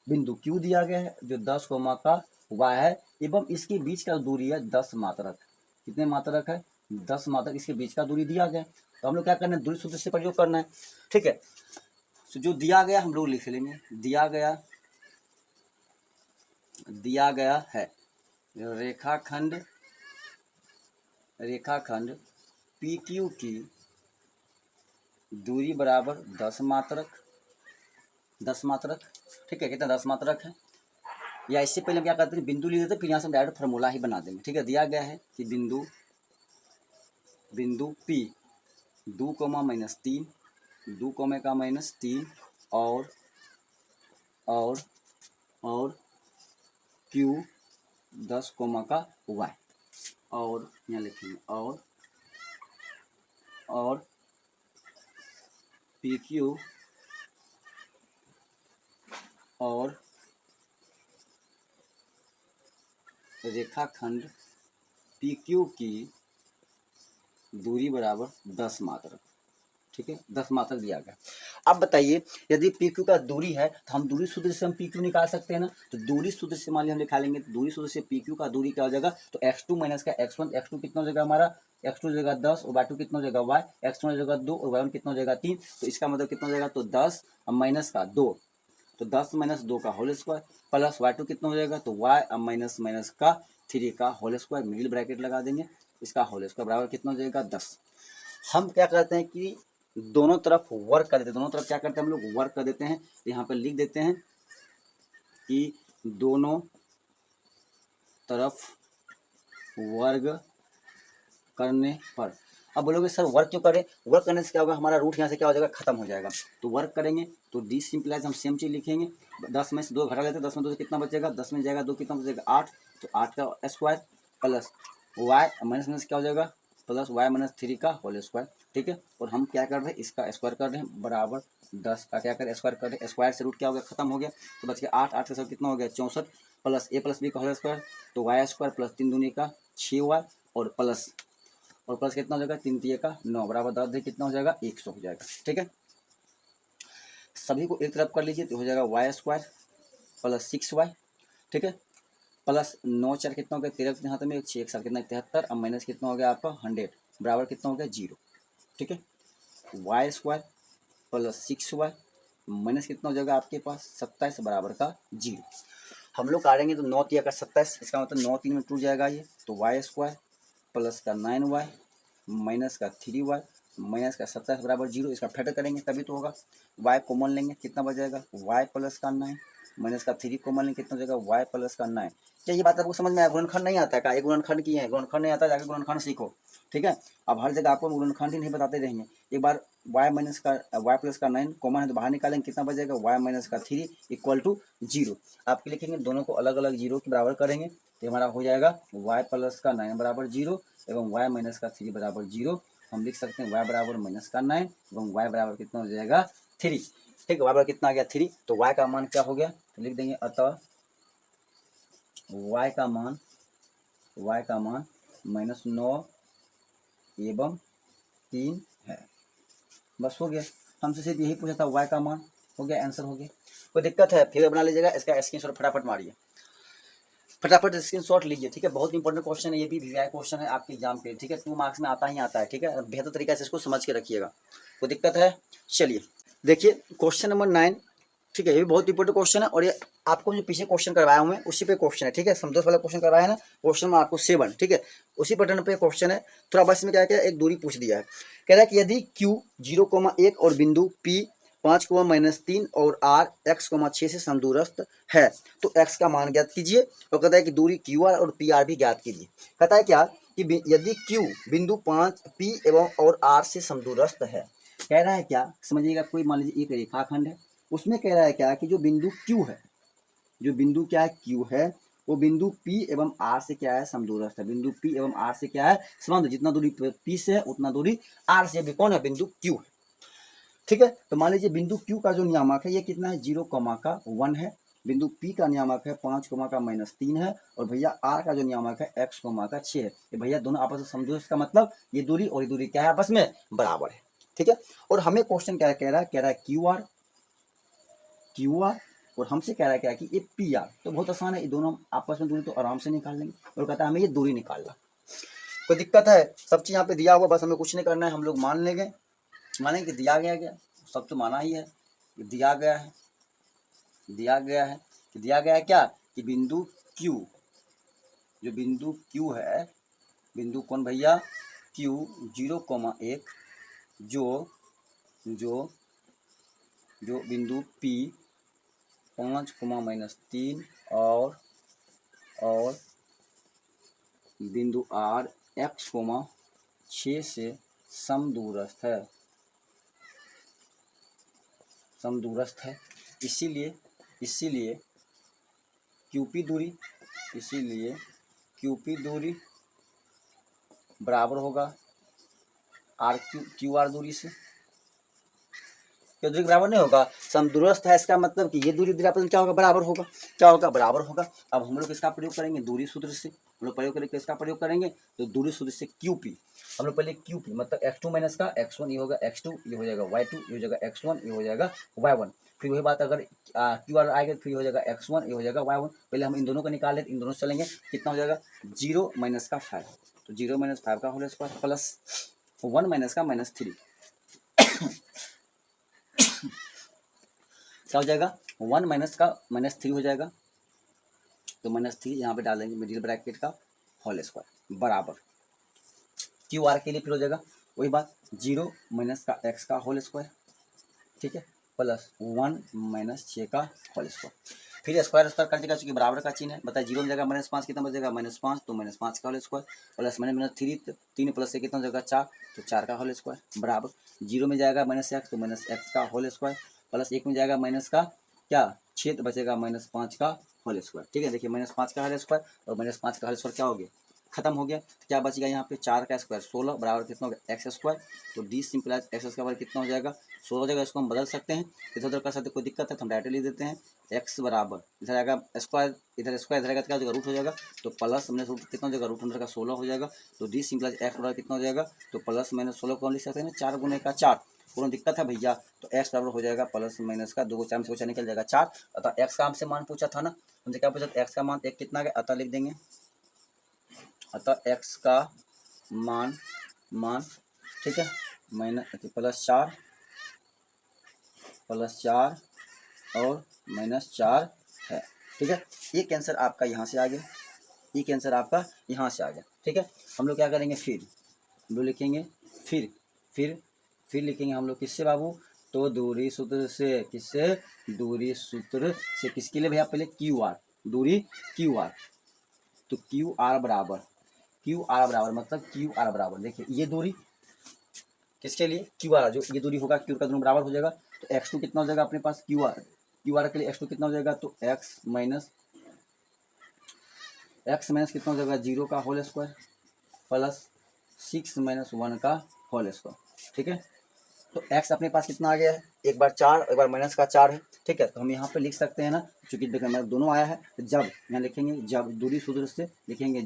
बिंदु Q दिया गया है जो 10, का y है, एवं इसके बीच का दूरी है 10 मात्रक। कितने मात्रक है 10 मात्रक, इसके बीच का दूरी दिया गया। तो हम लोग क्या करना है दूरी सूत्र से प्रयोग करना है। ठीक है, तो जो दिया गया हम लोग लिख लेंगे, दिया गया है रेखाखंड रेखाखंड पी क्यू की दूरी बराबर 10 मात्रक, 10 मात्रक, ठीक है। कितना 10 मात्रक है। या इससे पहले हम क्या करते हैं, बिंदु ले लेते हैं, फिर यहाँ से हम डायरेक्ट फार्मूला ही बना देंगे, ठीक है। दिया गया है कि बिंदु P 2 कोमा -3, 2 कोमे का -3 और Q 10 कोमा का Y, और यहाँ लिखेंगे और PQ और रेखाखंड PQ की दूरी बराबर 10 मात्रक, ठीक है। 10 मात्रक दिया गया। अब बताइए, यदि PQ का दूरी है तो हम दूरी सूत्र से हम PQ निकाल सकते हैं ना। तो दूरी सूत्र से मान लिया हम निकालेंगे, तो दूरी सूत्र से PQ का दूरी क्या हो जाएगा, तो x2 माइनस का x1, x2 कितना हो जाएगा हमारा, x2 जगह 10 और y2 कितना हो जाएगा y, x1 जगह 2 और y1 कितना हो जाएगा 3। तो इसका मतलब कितना हो जाएगा, तो 10 माइनस का 2, तो 10 माइनस 2 का होल स्क्वायर प्लस y2 कितना हो जाएगा, तो y माइनस का 3 का होल स्क्वायर, मिडिल ब्रैकेट लगा देंगे, इसका होल स्क्वायर बराबर कितना हो जाएगा 10। हम क्या करते हैं कि दोनों तरफ वर्क कर देते हैं, दोनों तरफ क्या करते हैं हम लोग, वर्क कर देते हैं। यहाँ पर लिख देते हैं कि दोनों तरफ वर्ग करने पर। अब बोलोगे सर वर्क क्यों करें, वर्क करने से क्या होगा, हमारा रूट यहाँ से क्या हो जाएगा, खत्म हो जाएगा। तो वर्क करेंगे तो डी सिंपलाइज हम सेम चीज लिखेंगे, 10 में से 2 घटा लेते हैं, 10 में 2 से कितना बचेगा, 10 में जाएगा 2 कितना बचेगा 8, तो 8 का स्क्वायर प्लस वाई माइनस क्या हो जाएगा, प्लस वाई -3 का होल स्क्वायर, ठीक है। और हम क्या कर रहे हैं, इसका स्क्वायर कर रहे हैं, बराबर 10 का क्या करें स्क्वायर कर रहे हैं, स्क्वायर से रूट क्या हो गया, खत्म हो गया, तो बच गया 8, 8 का सब कितना हो गया 64 प्लस a प्लस b का होल स्क्वायर, तो वाई स्क्वायर प्लस 3 दूनी का 6y और प्लस कितना हो जाएगा 3 3 का 9 बराबर 10 कितना हो जाएगा 100 हो जाएगा, ठीक है। सभी को एक तरफ कर लीजिए तो हो जाएगा वाई स्क्वायर प्लस 6y, ठीक है, प्लस 9 4 कितना हो गया 13 हाथ में 6 1 7 कितना 73, अब माइनस कितना हो गया आपका 100 बराबर कितना हो गया 0, ठीक है। Y square plus 6y minus कितना हो जाएगा आपके पास 27 बराबर का 0। हम लोग काटेंगे तो 9 3 का 27, इसका मतलब 9 3 में टूट जाएगा ये, तो वाई स्क्वायर प्लस का 9y माइनस का 3y माइनस का 27 बराबर 0। इसका फैक्टर करेंगे तभी तो होगा, y कॉमन लेंगे कितना बच जाएगा y प्लस का 9 माइनस का 3 कॉमन लेंगे कितना हो जाएगा y प्लस का 9। क्या ये बात आपको समझ में आया, गुणनखंड नहीं आता है का, एक गुणनखंड किए हैं, गुणनखंड नहीं आता जाके गुणनखंड सीखो, ठीक है। अब हर जगह आपको गुणनखंड ही नहीं बताते रहेंगे, एक बार y प्लस का 9 कॉमन है तो बाहर निकालेंगे कितना बच जाएगा y माइनस का 3 इक्वल टू 0। आपके लिखेंगे दोनों को अलग अलग 0 के बराबर करेंगे तो हमारा हो जाएगा y प्लस का 9 बराबर 0 एवं y माइनस का 3 बराबर 0। हम लिख सकते हैं y बराबर माइनस का 9 एवं y बराबर कितना हो जाएगा 3, ठीक है। y बराबर कितना आ गया 3, तो y का मान क्या हो गया, तो लिख देंगे अतः y का मान -9 एवं 3 है। बस हो गया, हमसे सिर्फ यही पूछा था, y का मान हो गया, आंसर हो गया। कोई दिक्कत है फिर बना लीजिएगा, इसका स्क्रीनशॉट फटाफट मारिए, फटाफट स्क्रीनशॉट लीजिए, ठीक है। बहुत इंपॉर्टेंट क्वेश्चन है, ये भी वीआई क्वेश्चन है आपके एग्जाम के, ठीक है। 2 मार्क्स में आता ही आता है, ठीक है। बेहतर तरीके से इसको समझ के रखिएगा, कोई दिक्कत है। चलिए देखिए क्वेश्चन नंबर 9, ठीक है। ये भी बहुत इंपॉर्टेंट क्वेश्चन है और ये आपको जो पीछे क्वेश्चन करवाया हूँ मैं उसी पे क्वेश्चन है, ठीक है। समझौता वाला क्वेश्चन करवाया है ना, क्वेश्चन में आपको 7, ठीक है, उसी पैटर्न पे क्वेश्चन है। थोड़ा बस में क्या है, एक दूरी पूछ दिया है, कह रहा है कि यदि Q 0,1 और बिंदु P 5,-3 और R x, 6 से समदूरस्थ है तो x का मान ज्ञात कीजिए, और कहता है कि दूरी QR और PR भी ज्ञात कीजिए। कहता है क्या कि यदि Q बिंदु 5 P एवं और R से समदूरस्थ है, कह रहा है क्या समझिएगा, कोई मान लीजिए एक रेखाखंड है, उसमें कह रहा है क्या कि जो बिंदु Q है, जो बिंदु क्या है Q है, वो बिंदु P एवं R से क्या है समदूरस्थ है, बिंदु P एवं R से क्या है समदूरस्थ, जितना दूरी P से है उतना दूरी R से भी कौन है बिंदु Q है, ठीक है। तो मान लीजिए बिंदु Q का जो नियामक है ये कितना है 0,1 है, बिंदु P का नियामक है 5,-3 है, और भैया R का जो नियामक है x, 6 है। ये भैया दोनों आपस में समदूरस्थ का मतलब ये दूरी और ये दूरी क्या है आपस में बराबर है, ठीक है। और हमें क्वेश्चन क्या कह रहा है QR और हमसे कह रहा है क्या कि ये PR, तो बहुत आसान है, ये दोनों आपस में दूरी तो आराम से निकाल लेंगे, और कहता है हमें ये दूरी निकालना। कोई दिक्कत है, सब चीज यहाँ पे दिया हुआ, बस हमें कुछ नहीं करना है, हम लोग मान लेंगे, माने कि दिया गया क्या, सब तो माना ही है, दिया गया है कि दिया गया है क्या कि बिंदु Q, जो बिंदु Q है बिंदु कौन भैया, Q 0,1 जो जो जो बिंदु P 5,-3 और बिंदु R x, 6 से समदूरस्थ है। इसीलिए QP दूरी बराबर होगा QR दूरी से। क्या दूरी बराबर नहीं होगा, समदूरस्थ है, इसका मतलब कि ये दूरी क्या होगा, बराबर होगा। अब हम लोग इसका प्रयोग करेंगे दूरी सूत्र से, हम लोग प्रयोग करेंगे तो दूरी सूत्र से QP, हम लोग पहले QP मतलब x2 माइनस का x1 ये होगा x2, ये हो जाएगा y2, ये हो जाएगा x1, ये हो जाएगा y1। फिर वही बात अगर QR आएगा फिर हो जाएगा x1, ये हो जाएगा y1। पहले हम इन दोनों को निकाल लेते, इन दोनों से चलेंगे, कितना हो जाएगा 0 माइनस का 5, तो 0 माइनस 5 का होल स्क्वायर प्लस 1 माइनस का -3 क्या हो जाएगा 1 माइनस का -3 हो जाएगा, तो -3 यहाँ पे डालेंगे मिडिल ब्रैकेट का होल स्क्वायर बराबर QR के लिए फिर हो जाएगा वही बात 0 माइनस का x का होल स्क्वायर, ठीक है, प्लस 1 माइनस 6 का होल स्क्वायर। फिर स्क्वायर कर देगा चूंकि बराबर का चिन्ह है, बताइए 0 में जाएगा -5 कितना बचेगा -5, तो -5 का होल स्क्वायर प्लस -3 3 प्लस से कितना हो जाएगा 4, तो 4 का होल स्क्वायर बराबर 0 में जाएगा -x, तो -x का होल स्क्वायर प्लस 1 में जाएगा माइनस का क्या 6, तो बचेगा -5 का होल स्क्वायर। ठीक है, देखिए -5 का होल स्क्वायर और -5 का होल स्क्वायर क्या हो गया, खत्म हो गया। तो क्या बचेगा यहाँ पे 4 का स्क्वायर 16 बराबर कितना हो गया x स्क्वायर, तो d सिंपलाइज x स्क्वायर कितना हो जाएगा 16 हो जाएगा। इसको हम बदल सकते हैं, इधर उधर कर सकते, कोई दिक्कत है तो हम डायरेक्ट लिख देते हैं x बराबर इधर आएगा स्क्वायर, इधर आएगा तो क्या हो जाएगा रूट हो जाएगा, तो प्लस हमने रूट कितना हो जाएगा रूट अंदर का 16 हो जाएगा, तो d सिंपलाइज x बराबर कितना हो जाएगा, तो प्लस -16 को हम लिख सकते हैं 4 गुने का 4, कोनो दिक्कत है भैया, तो x बराबर हो जाएगा प्लस माइनस का 2 को 4 में से निकल जाएगा 4। अतः x का हमसे मान पूछा था ना, हमसे क्या पूछा था x का मान 1 कितना गया, अतः लिख देंगे, अतः x का मान ठीक है +4 और -4 है। ठीक है, ये कैंसर आपका यहाँ से आ गया, ये कैंसर आपका यहाँ से आ गया। ठीक है, हम लोग क्या करेंगे, फिर हम लोग लिखेंगे फिर लिखेंगे हम लोग किससे बाबू, तो दूरी सूत्र से, किससे, दूरी सूत्र से, किसके लिए भैया, पहले QR, दूरी QR, तो QR बराबर मतलब QR बराबर, देखिए ये दूरी किसके लिए, QR, जो ये दूरी होगा Q का दोनों बराबर हो जाएगा, तो x2 कितना हो जाएगा अपने पास, QR के लिए x2 कितना हो जाएगा, तो x माइनस कितना हो जाएगा 0 का होल स्क्वायर प्लस 6 माइनस 1 का होल स्क्वायर। ठीक है, तो x अपने पास कितना आ गया है, एक बार 4 एक बार माइनस का 4 है। ठीक है, तो हम यहाँ पे लिख सकते हैं ना, चूंकि देखिए हमारे दोनों आया है, तो जब यहाँ लिखेंगे, जब दूरी सूत्र से लिखेंगे,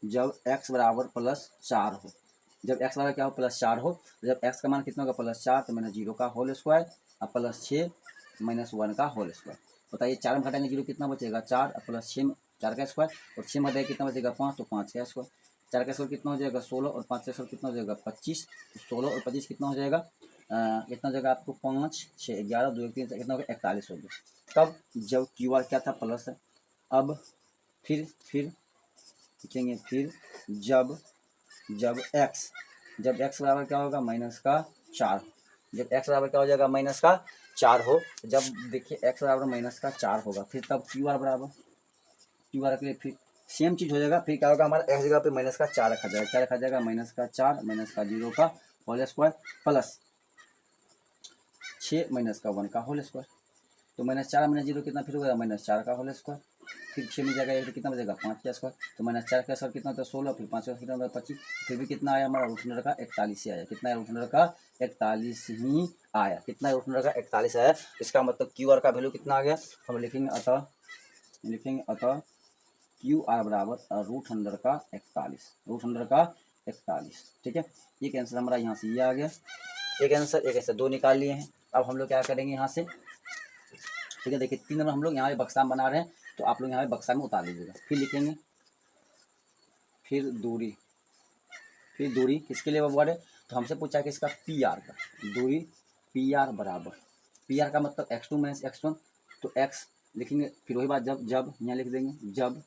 जब x बराबर +4 हो, जब x बराबर क्या हो +4 हो, जब x का मान कितना होगा +4, तो मैंने 0 का होल स्क्वायर और +6 माइनस 1 का होल स्क्वायर। बताइए 4 में घटाएंगे 0 कितना बचेगा 4 प्लस 6 4 का स्क्वायर, और 6 में घटाएंगे कितना बचेगा 5, तो 5 का स्क्वायर, 4 का स्क्वायर कितना हो जाएगा 16 और 5 का स्क्वायर कितना हो जाएगा 25, तो 16 और 25 कितना हो जाएगा, कितना हो जाएगा आपको 5 6 11 2 1 3 कितना हो गया 41 हो गया। तब जब QR क्या था प्लस है, अब फिर लिखेंगे, फिर जब x बराबर क्या होगा -4, जब x बराबर क्या हो जाएगा -4 हो, जब देखिए x बराबर -4 होगा, फिर तब QR के लिए फिर सेम चीज़ हो जाएगा, फिर क्या होगा हमारा x जगह पे -4 रखा जाएगा, क्या रखा जाएगा -4 -0 का होल स्क्वायर प्लस 6 -1 का होल स्क्वायर, तो -4 -0 कितना फिर होगा -4 का होल स्क्वायर, फिर 6 में जाएगा एक, कितना बचेगा 5 का स्क्वायर, तो -4 का स्क्वायर कितना होता है 16, फिर 5 का कितना होता है 25, फिर भी कितना आया हमारा रूट अंडर का 41 ही आया, कितना रूट अंडर का 41 ही आया, कितना रूट अंडर का 41 आया। इसका मतलब QR का वैल्यू कितना आ गया, हम लिखेंगे अतः QR बराबर रूट अंडर का 41, ठीक है, ये आंसर हमारा यहाँ से ये आ गया, एक आंसर दो निकाल लिए हैं। अब हम लोग क्या करेंगे यहाँ से, ठीक है, देखिए 3 नंबर हम लोग यहाँ पे बक्सा में बना रहे हैं, तो आप लोग यहाँ पे बक्सा में उतार लीजिएगा, फिर लिखेंगे, फिर दूरी किसके लिए वर्ड है, तो हमसे पूछा कि इसका PR का दूरी, PR बराबर, PR का मतलब x2 माइनस x1, तो x लिखेंगे, फिर वही बात जब यहाँ लिख देंगे, जब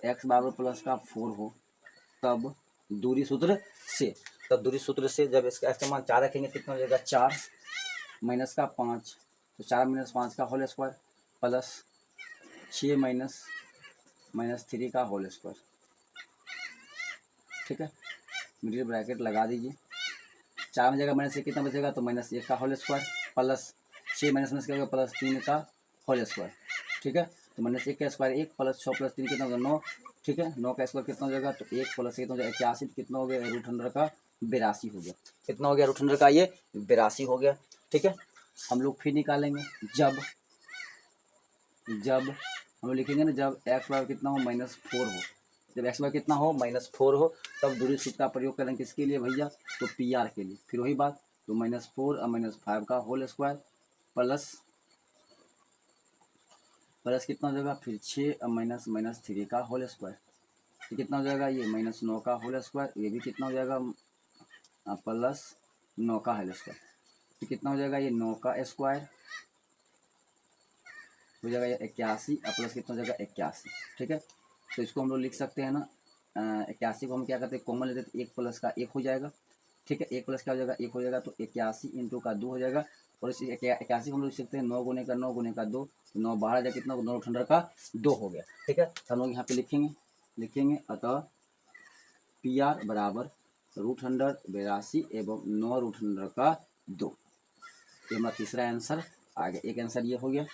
x बराबर +4 हो, तब दूरी सूत्र से जब इसका x का मान 4 रखेंगे कितना हो जाएगा 4 माइनस का 5, तो 4 माइनस 5 का होल स्क्वायर प्लस 6 माइनस 3 का होल स्क्वायर। ठीक है, मिडिल ब्रैकेट लगा दीजिए। 4 में जगह माइनस 1 कितना बचेगा, तो माइनस 1 का होल स्क्वायर प्लस 6 माइनस क्या होगा प्लस 3 का होल स्क्वायर। ठीक है, तो माइनस 1 का स्क्वायर 1 प्लस 6 प्लस 3 कितना होगा 9। ठीक है, 9 का स्क्वायर कितना हो जाएगा, तो 1 प्लस कितना हो जाएगा 81, कितना हो गया √100 का 82 हो गया। कितना हो गया √100 का ये 82 हो गया। ठीक है, हम लोग फिर निकालेंगे जब हम लोग लिखेंगे ना जब x बराबर कितना हो -4 हो, जब x बराबर कितना हो -4 हो तब दूरी सूत्र का प्रयोग करेंगे किसके लिए भैया, तो PR के लिए। फिर वही बात, तो -4 और -5 का होल स्क्वायर प्लस कितना हो जाएगा, फिर 6 और -3 का होल स्क्वायर, तो कितना हो जाएगा ये -9 का होल स्क्वायर, ये भी कितना हो जाएगा प्लस 9 का होल स्क्वायर, तो कितना हो जाएगा ये 9 का स्क्वायर हो जाएगा ये 81 और प्लस कितना हो जाएगा 81। ठीक है, तो इसको हम लोग लिख सकते हैं ना 81 को हम क्या करते हैं कॉमन लेते हैं, तो 1 प्लस का 1 हो जाएगा। ठीक है, 1 प्लस क्या हो जाएगा 1 हो जाएगा, तो 81 इंटू का 2 हो जाएगा, और इस 81 को हम लोग लिख सकते हैं 9 गुने का 9 गुने का 2, 9 बाहर जाए कितना 9 का 2 हो गया। ठीक है, तो हम लोग यहाँ पे लिखेंगे अतः PR बराबर √100 एवं 9 का 2। ये हमारा तीसरा आंसर आ गया। एक आंसर ये हो गया,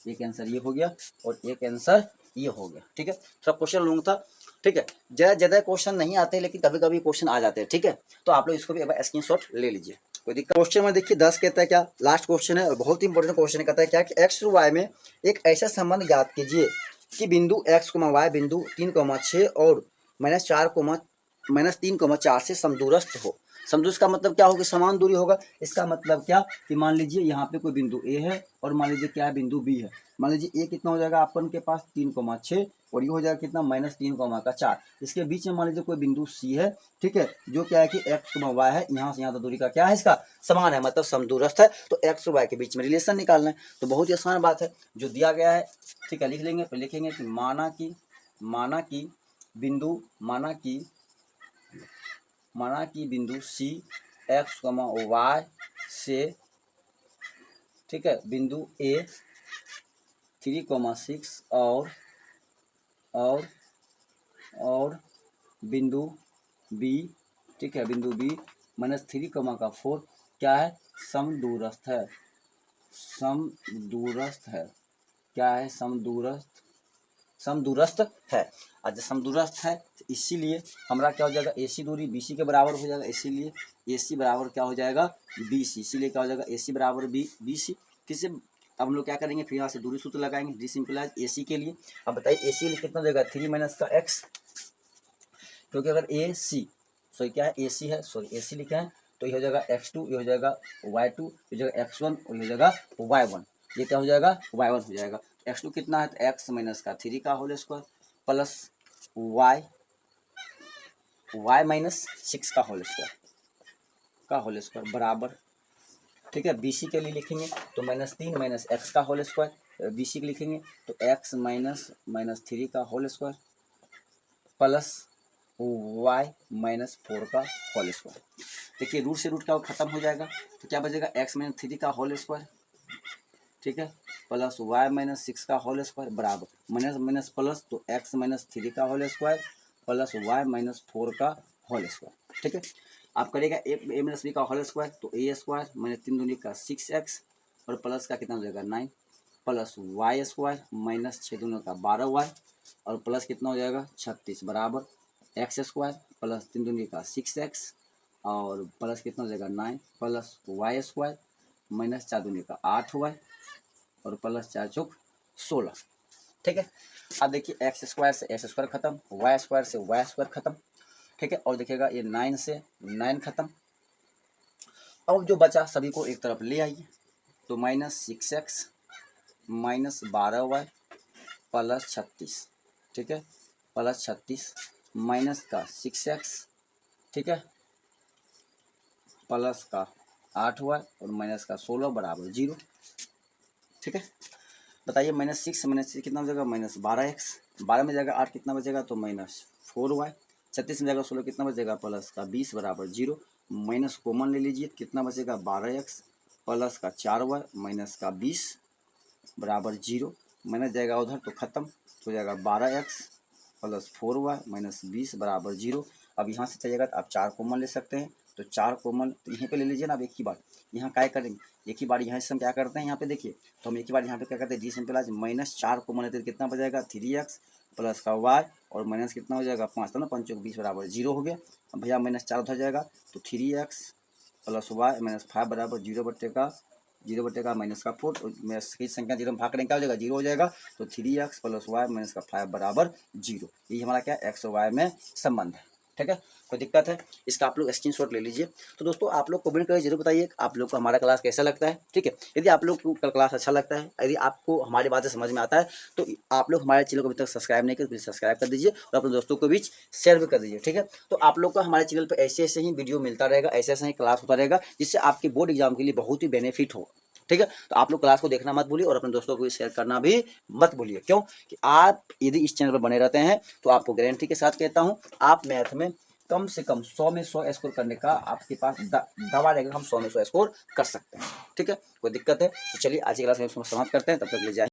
एक आंसर ये हो गया और एक आंसर ये हो गया। ठीक है, सब क्वेश्चन लूंगा था। ठीक है, ज़्यादा क्वेश्चन नहीं आते लेकिन कभी कभी क्वेश्चन आ जाते हैं। ठीक है, तो आप लोग इसको भी एक बार स्क्रीनशॉट ले लीजिए, कोई दिक्कत। क्वेश्चन में देखिए 10 कहता है क्या, लास्ट क्वेश्चन है और बहुत ही इंपॉर्टेंट क्वेश्चन कहता है क्या कि x टू y में एक ऐसा संबंध ज्ञात कीजिए कि बिंदु x, y बिंदु 3,6 और -3,4 से समदूरस्थ हो। समदूरस्थ का मतलब क्या होगा, समान दूरी होगा। इसका मतलब क्या कि मान लीजिए यहाँ पे कोई बिंदु A है और मान लीजिए क्या है बिंदु B है। मान लीजिए A कितना हो जाएगा अपन के पास 3,6 और ये हो जाएगा कितना -3,4। इसके बीच में मान लीजिए कोई बिंदु C है। ठीक है, जो क्या है कि x, y है, यहाँ से यहाँ तक दूरी का क्या है इसका समान है, मतलब समदूरस्थ है। तो x और y के बीच में रिलेशन निकालना है, तो बहुत ही आसान बात है जो दिया गया है। ठीक है, लिख लेंगे, फिर लिखेंगे कि माना कि बिंदु C x, y से, ठीक है, बिंदु A 3,6 और बिंदु B, ठीक है, बिंदु B -3,4 क्या है समदूरस्थ है। क्या है समदूरस्थ है। आज समदूरस्थ है तो इसीलिए हमारा क्या हो जाएगा AC दूरी BC के बराबर हो जाएगा, इसीलिए AC बराबर क्या हो जाएगा BC, इसीलिए क्या हो जाएगा AC बराबर BC। किससे अब हम लोग क्या करेंगे, फिर यहाँ से दूरी सूत्र लगाएंगे, डी सिंपलाइज AC के लिए। अब बताइए AC कितना हो जाएगा 3 माइनस का x, क्योंकि अगर क्या है AC है, AC लिखा है, तो ये हो जाएगा x2, ये हो जाएगा y2, ये हो जाएगा x1 और ये हो जाएगा y1। ये क्या हो जाएगा y1 हो जाएगा। x2 कितना है, तो x माइनस का 3 का whole square plus y minus 6 का होल स्क्वायर बराबर। ठीक है, BC के लिए लिखेंगे तो -3 माइनस x का होल स्क्वायर, BC के लिखेंगे तो x माइनस 3 का होल स्क्वायर प्लस y -4 का होल स्क्वायर। देखिए रूट से रूट का खत्म हो जाएगा, तो क्या बचेगा x -3 का होल स्क्वायर, ठीक है, प्लस y -6 का होल स्क्वायर बराबर माइनस प्लस, तो x -3 का होल स्क्वायर प्लस y -4 का होल स्क्वायर। ठीक है, आप करेगा a -b का होल स्क्वायर, तो a स्क्वायर -3 दूनी का 6x और प्लस का कितना हो जाएगा 9 प्लस y स्क्वायर -6 दूनी का 12y और प्लस कितना हो जाएगा 36 बराबर x स्क्वायर प्लस 3 दूनी का 6x और प्लस कितना हो जाएगा 9 प्लस y स्क्वायर -4 दूनी का 8y और प्लस 4 चौक 16। ठीक है, अब देखिए x स्क्वायर से x स्क्वायर खत्म, y स्क्वायर से y स्क्वायर खत्म। ठीक है, और देखिएगा ये 9 से 9 खत्म। अब जो बचा सभी को एक तरफ ले आइए, तो -6x -12y प्लस 36, ठीक है, प्लस 36 माइनस का 6x, ठीक है, प्लस का 8y और माइनस का 16 बराबर 0। ठीक है, बताइए -6 कितना हो जाएगा -12x, 12 में जाएगा 8 कितना बचेगा, तो -4y 36 में जाएगा 16 कितना बचेगा प्लस का 20 बराबर 0, माइनस कॉमन ले लीजिए कितना बचेगा 12x प्लस का 4y माइनस का 20 बराबर 0, माइनस जाएगा उधर तो खत्म हो जाएगा 12x प्लस 4y माइनस 20 बराबर 0। अब यहाँ से चाहिएगा तो आप 4 कॉमन ले सकते हैं, तो 4 कॉमन तो यहीं पे ले लीजिए ना। अब एक ही बार यहाँ क्या करेंगे, एक ही बार यहाँ से हम क्या करते हैं यहाँ पे देखिए, तो हम एक ही बार यहाँ पे क्या करते हैं, डी सिंपलाइज माइनस 4 कॉमन लेते हैं कितना बचेगा 3x प्लस का y और माइनस कितना हो जाएगा 5, तो ना 5 चौक 20 बराबर 0 हो गया। अब भैया माइनस 4 उधर जाएगा तो 3x प्लस y माइनस 5 बराबर 0 बटे का माइनस का 4, और सही संख्या 0 में भाग करेंगे क्या हो जाएगा 0 हो जाएगा, तो 3x प्लस y माइनस का 5 बराबर 0। यही हमारा क्या x और y में संबंध है। ठीक है, कोई दिक्कत है, इसका आप लोग स्क्रीनशॉट ले लीजिए। तो दोस्तों आप लोग कमेंट करके जरूर बताइए आप लोग को हमारा क्लास कैसा लगता है। ठीक है, यदि आप लोग को क्लास अच्छा लगता है, यदि आपको हमारी बातें समझ में आता है, तो आप लोग हमारे चैनल को अभी तक सब्सक्राइब नहीं किया तो प्लीज़ सब्सक्राइब कर दीजिए और अपने दोस्तों को बीच शेयर भी कर दीजिए। ठीक है, तो आप लोग का हमारे चैनल पर ऐसे ऐसे ही वीडियो मिलता रहेगा, ऐसे ऐसे ही क्लास होता रहेगा, जिससे आपके बोर्ड एग्जाम के लिए बहुत ही बेनिफिट हो। ठीक है, तो आप लोग क्लास को देखना मत भूलिए और अपने दोस्तों को भी शेयर करना भी मत भूलिए। क्यों कि आप यदि इस चैनल पर बने रहते हैं तो आपको गारंटी के साथ कहता हूँ आप मैथ में कम से कम 100 में 100 स्कोर करने का आपके पास दवा रहेगा, हम 100 में 100 स्कोर कर सकते हैं। ठीक है, कोई दिक्कत है तो चलिए आज की क्लास में समाप्त करते हैं, तब तक ले जाए।